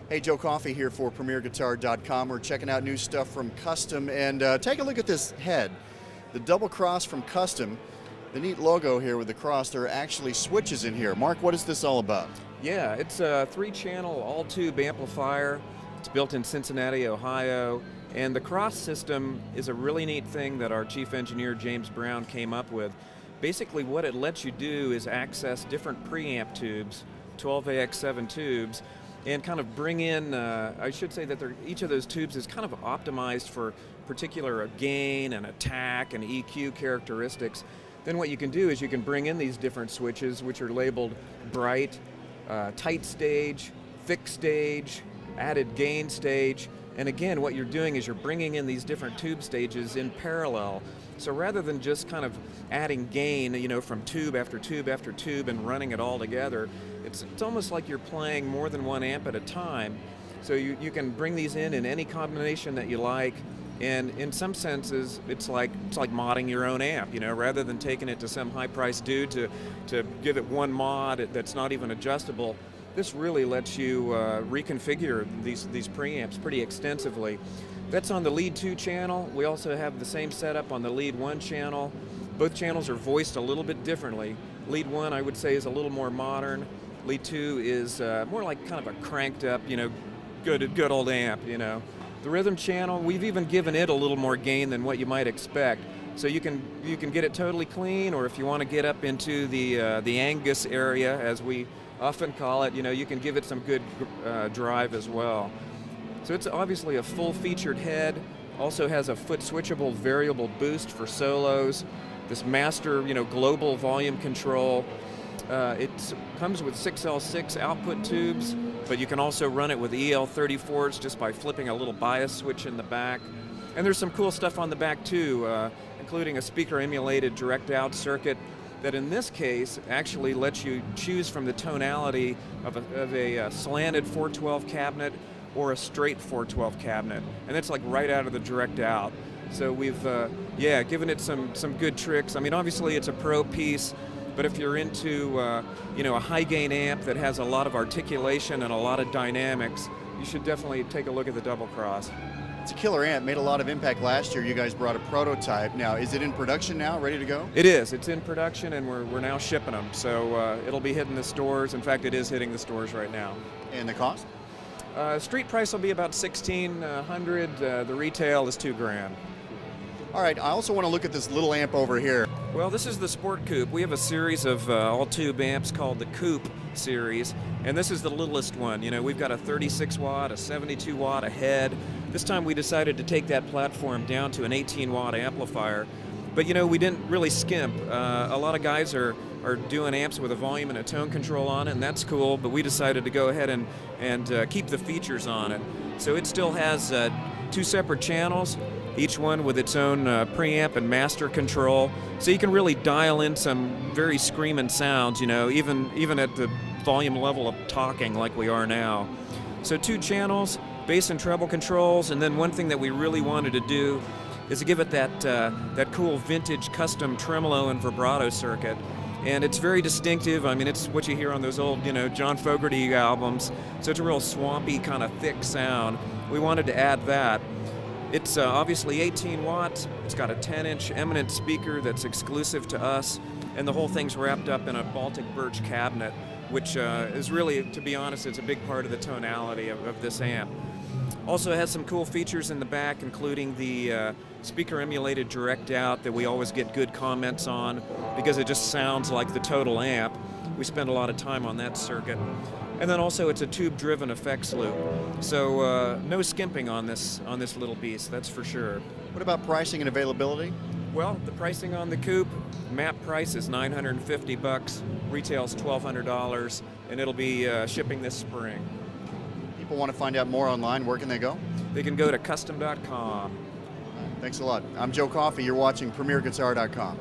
Hey, Joe Coffey here for PremierGuitar.com. We're checking out new stuff from Kustom, and take a look at this head. The double cross from Kustom. The neat logo here with the cross. There are actually switches in here. Mark, what is this all about? Yeah, it's a 3-channel all-tube amplifier. It's built in Cincinnati, Ohio, and the cross system is a really neat thing that our chief engineer James Brown came up with. Basically what it lets you do is access different preamp tubes, 12AX7 tubes, and kind of bring in, I should say that each of those tubes is kind of optimized for particular gain and attack and EQ characteristics. Then what you can do is you can bring in these different switches which are labeled bright, tight stage, thick stage, added gain stage, and again what you're doing is you're bringing in these different tube stages in parallel. So rather than just kind of adding gain, you know, from tube after tube after tube and running it all together, it's almost like you're playing more than one amp at a time. So you can bring these in any combination that you like, and in some senses it's like modding your own amp, you know, rather than taking it to some high-priced dude to give it one mod that's not even adjustable. This really lets you reconfigure these preamps pretty extensively. That's on the lead 2 channel. We also have the same setup on the lead 1 channel. Both channels are voiced a little bit differently. Lead 1 I would say is a little more modern. Lead 2 is more like kind of a cranked up, you know, good old amp, you know. The rhythm channel, we've even given it a little more gain than what you might expect. So you can get it totally clean, or if you want to get up into the Angus area, as we often call it, you know, you can give it some good drive as well. So it's obviously a full-featured head. Also has a foot switchable variable boost for solos. This master, you know, global volume control. It comes with 6L6 output tubes, but you can also run it with EL34s just by flipping a little bias switch in the back. And there's some cool stuff on the back too, including a speaker-emulated direct-out circuit that in this case actually lets you choose from the tonality of a slanted 412 cabinet or a straight 412 cabinet, and it's like right out of the direct out. So we've given it some good tricks. I mean, obviously it's a pro piece, but if you're into you know, a high gain amp that has a lot of articulation and a lot of dynamics, you should definitely take a look at the double cross. It's a killer amp, made a lot of impact last year. You guys brought a prototype. Now, is it in production now, ready to go? It is. It's in production, and we're now shipping them. So it'll be hitting the stores. In fact, it is hitting the stores right now. And the cost? Street price will be about $1,600. The retail is $2,000. All right, I also want to look at this little amp over here. Well, this is the Sport Coupe. We have a series of all-tube amps called the Coupe series, and this is the littlest one. You know, we've got a 36 watt, a 72 watt, a head. This time we decided to take that platform down to an 18 watt amplifier. But you know, we didn't really skimp. A lot of guys are doing amps with a volume and a tone control on it, and that's cool, but we decided to go ahead and keep the features on it. So it still has 2 separate channels, each one with its own preamp and master control. So you can really dial in some very screaming sounds, you know, even at the volume level of talking like we are now. So 2 channels, bass and treble controls, and then one thing that we really wanted to do is to give it that cool vintage custom tremolo and vibrato circuit. And it's very distinctive. I mean, it's what you hear on those old, you know, John Fogerty albums. So it's a real swampy, kind of thick sound. We wanted to add that. It's obviously 18 watts. It's got a 10-inch eminent speaker that's exclusive to us, and the whole thing's wrapped up in a Baltic birch cabinet, which is really, to be honest, it's a big part of the tonality of this amp. Also has some cool features in the back, including the speaker-emulated direct out that we always get good comments on because it just sounds like the total amp. We spend a lot of time on that circuit. And then also it's a tube-driven effects loop. So no skimping on this little beast, that's for sure. What about pricing and availability? Well, the pricing on the Coupe, map price is $950, retail's $1,200, and it'll be shipping this spring. People want to find out more online, where can they go? They can go to Kustom.com. Thanks a lot. I'm Joe Coffey. You're watching PremierGuitar.com.